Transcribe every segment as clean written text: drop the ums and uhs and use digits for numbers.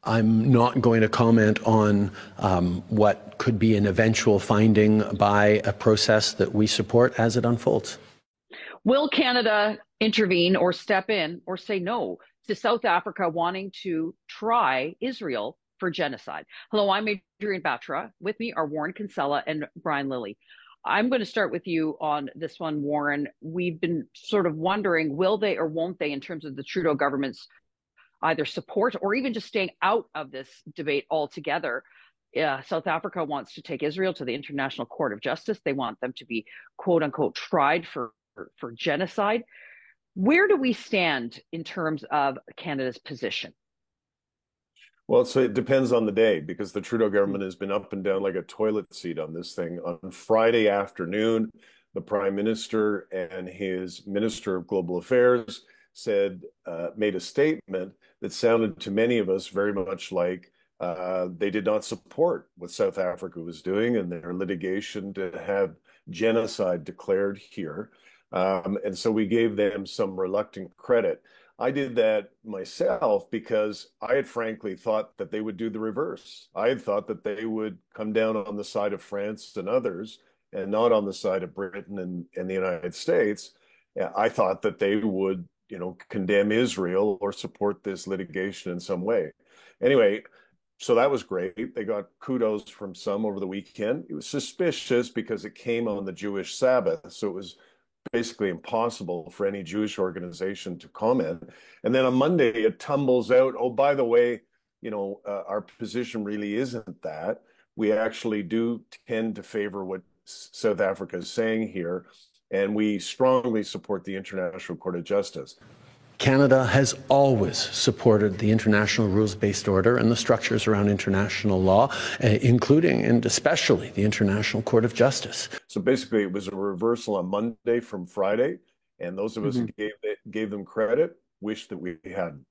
I'm not going to comment on what could be an eventual finding by a process that we support as it unfolds. Will Canada intervene or step in or say no to South Africa wanting to try Israel for genocide? Hello, I'm Adrienne Batra. With me are Warren Kinsella and Brian Lilley. I'm going to start with you on this one, Warren. We've been sort of wondering, will they or won't they, in terms of the Trudeau government's either support or even just staying out of this debate altogether? South Africa wants to take Israel to the International Court of Justice. They want them to be, quote unquote, tried for genocide. Where do we stand in terms of Canada's position? Well, so it depends on the day because the Trudeau government has been up and down like a toilet seat on this thing. On Friday afternoon, the Prime Minister and his Minister of Global Affairs made a statement that sounded to many of us very much like they did not support what South Africa was doing and their litigation to have genocide declared here. And so we gave them some reluctant credit. I did that myself because I had frankly thought that they would do the reverse. I had thought that they would come down on the side of France and others and not on the side of Britain and the United States. I thought that they would, condemn Israel or support this litigation in some way. Anyway, so that was great. They got kudos from some over the weekend. It was suspicious because it came on the Jewish Sabbath. So it was basically impossible for any Jewish organization to comment. And then on Monday, it tumbles out, oh, by the way, our position really isn't that. We actually do tend to favor what South Africa is saying here, and we strongly support the International Court of Justice. Canada has always supported the international rules-based order and the structures around international law, including and especially the International Court of Justice. So basically, it was a reversal on Monday from Friday, and those of us who gave them credit wish that we hadn't.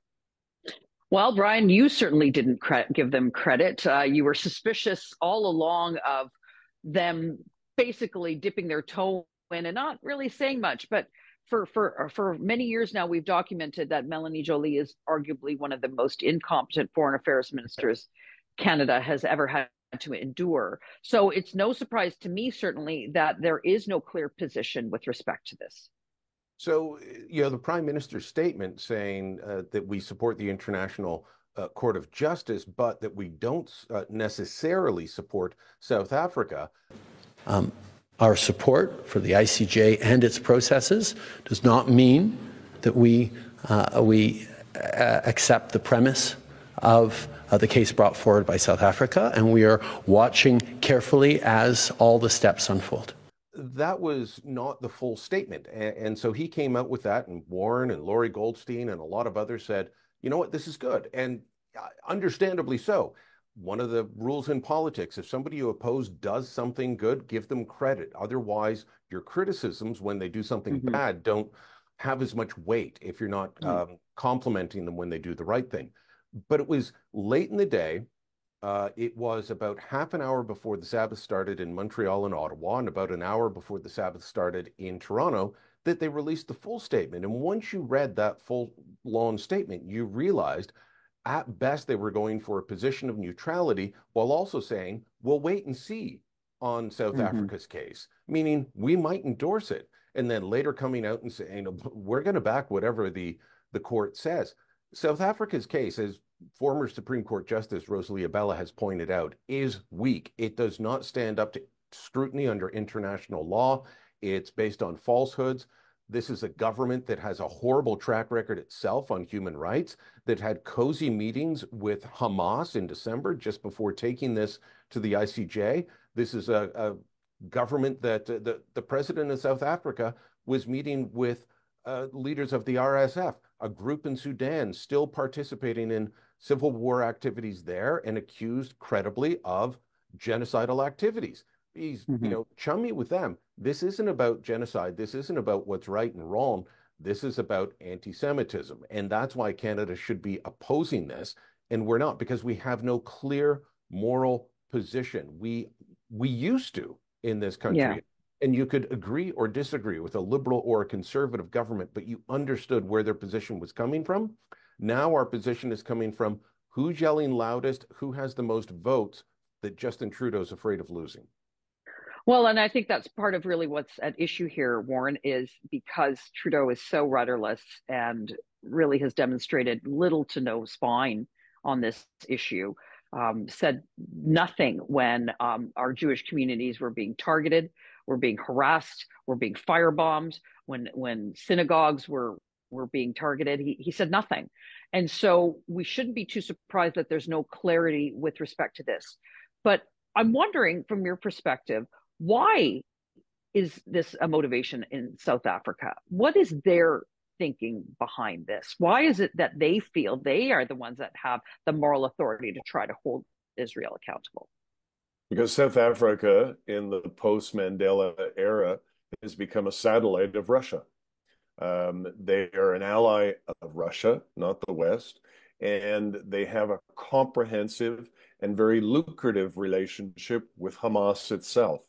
Well, Brian, you certainly didn't give them credit. You were suspicious all along of them basically dipping their toe in and not really saying much, but for many years now, we've documented that Melanie Joly is arguably one of the most incompetent foreign affairs ministers Canada has ever had to endure. So it's no surprise to me, certainly, that there is no clear position with respect to this. So, the Prime Minister's statement saying that we support the International Court of Justice, but that we don't necessarily support South Africa. Our support for the ICJ and its processes does not mean that we accept the premise of the case brought forward by South Africa, and we are watching carefully as all the steps unfold. That was not the full statement. And so he came out with that, and Warren and Laurie Goldstein and a lot of others said, you know what, this is good. And understandably so. One of the rules in politics, if somebody you oppose does something good, give them credit. Otherwise, your criticisms when they do something bad don't have as much weight if you're not complimenting them when they do the right thing. But it was late in the day. It was about half an hour before the Sabbath started in Montreal and Ottawa, and about an hour before the Sabbath started in Toronto, that they released the full statement. And once you read that full long statement, you realized at best, they were going for a position of neutrality while also saying, we'll wait and see on South Africa's case, meaning we might endorse it. And then later coming out and saying, we're going to back whatever the court says. South Africa's case, as former Supreme Court Justice Rosalie Abella has pointed out, is weak. It does not stand up to scrutiny under international law. It's based on falsehoods. This is a government that has a horrible track record itself on human rights, that had cozy meetings with Hamas in December just before taking this to the ICJ. This is a government that the president of South Africa was meeting with leaders of the RSF, a group in Sudan still participating in civil war activities there and accused credibly of genocidal activities. He's, chummy with them. This isn't about genocide. This isn't about what's right and wrong. This is about anti-Semitism. And that's why Canada should be opposing this. And we're not, because we have no clear moral position. We used to in this country. Yeah. And you could agree or disagree with a liberal or a conservative government, but you understood where their position was coming from. Now our position is coming from Who's yelling loudest? Who has the most votes that Justin Trudeau's afraid of losing? Well, and I think that's part of really what's at issue here, Warren, is because Trudeau is so rudderless and really has demonstrated little to no spine on this issue. Said nothing when our Jewish communities were being targeted, were being harassed, were being firebombed, when synagogues were being targeted. He said nothing. And so we shouldn't be too surprised that there's no clarity with respect to this. But I'm wondering, from your perspective, why is this a motivation in South Africa? What is their thinking behind this? Why is it that they feel they are the ones that have the moral authority to try to hold Israel accountable? Because South Africa, in the post-Mandela era, has become a satellite of Russia. They are an ally of Russia, not the West, and they have a comprehensive and very lucrative relationship with Hamas itself.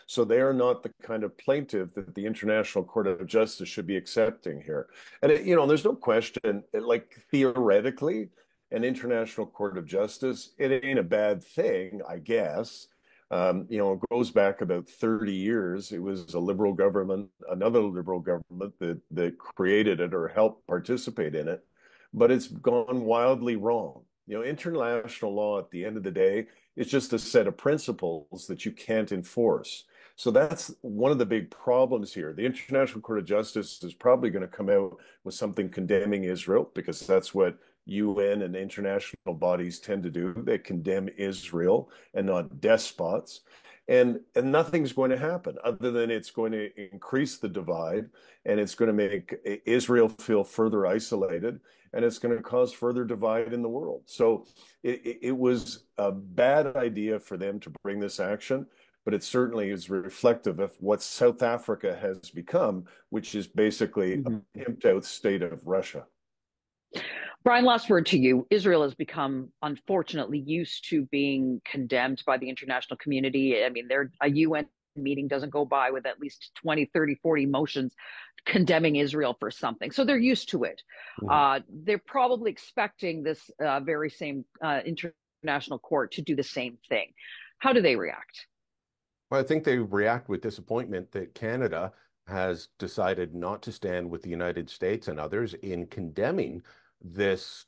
So they are not the kind of plaintiff that the International Court of Justice should be accepting here. And, there's no question, like theoretically, an International Court of Justice, it ain't a bad thing, I guess. It goes back about 30 years. It was a liberal government, another liberal government that created it or helped participate in it, but it's gone wildly wrong. International law at the end of the day is just a set of principles that you can't enforce. So that's one of the big problems here. The International Court of Justice is probably going to come out with something condemning Israel, because that's what UN and international bodies tend to do. They condemn Israel and not despots. And nothing's going to happen other than it's going to increase the divide, and it's going to make Israel feel further isolated, and it's going to cause further divide in the world. So it was a bad idea for them to bring this action, but it certainly is reflective of what South Africa has become, which is basically a pimped out state of Russia. Brian, last word to you. Israel has become, unfortunately, used to being condemned by the international community. I mean, a UN meeting doesn't go by with at least 20, 30, 40 motions condemning Israel for something. So they're used to it. They're probably expecting this very same international court to do the same thing. How do they react? Well, I think they react with disappointment that Canada has decided not to stand with the United States and others in condemning this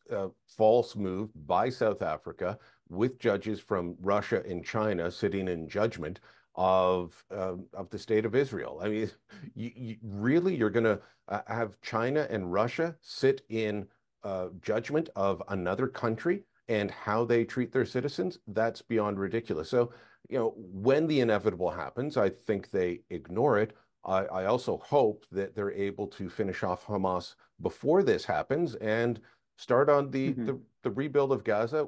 false move by South Africa, with judges from Russia and China sitting in judgment of the state of Israel. I mean, you're going to have China and Russia sit in judgment of another country and how they treat their citizens? That's beyond ridiculous. So, when the inevitable happens, I think they ignore it. I also hope that they're able to finish off Hamas before this happens and start on the rebuild of Gaza,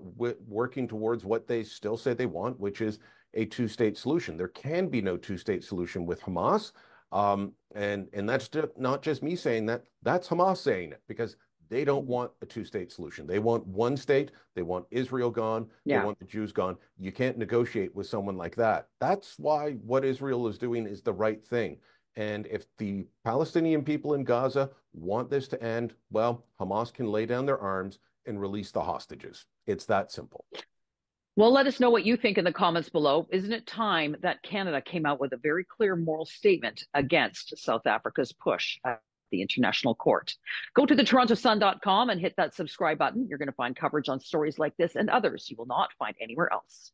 working towards what they still say they want, which is a two-state solution. There can be no two-state solution with Hamas. And that's not just me saying that, that's Hamas saying it, because they don't want a two-state solution. They want one state. They want Israel gone. They want the Jews gone. You can't negotiate with someone like that. That's why what Israel is doing is the right thing. And if the Palestinian people in Gaza want this to end, well, Hamas can lay down their arms and release the hostages. It's that simple. Well, let us know what you think in the comments below. Isn't it time that Canada came out with a very clear moral statement against South Africa's push at the International Court? Go to thetorontosun.com and hit that subscribe button. You're going to find coverage on stories like this and others you will not find anywhere else.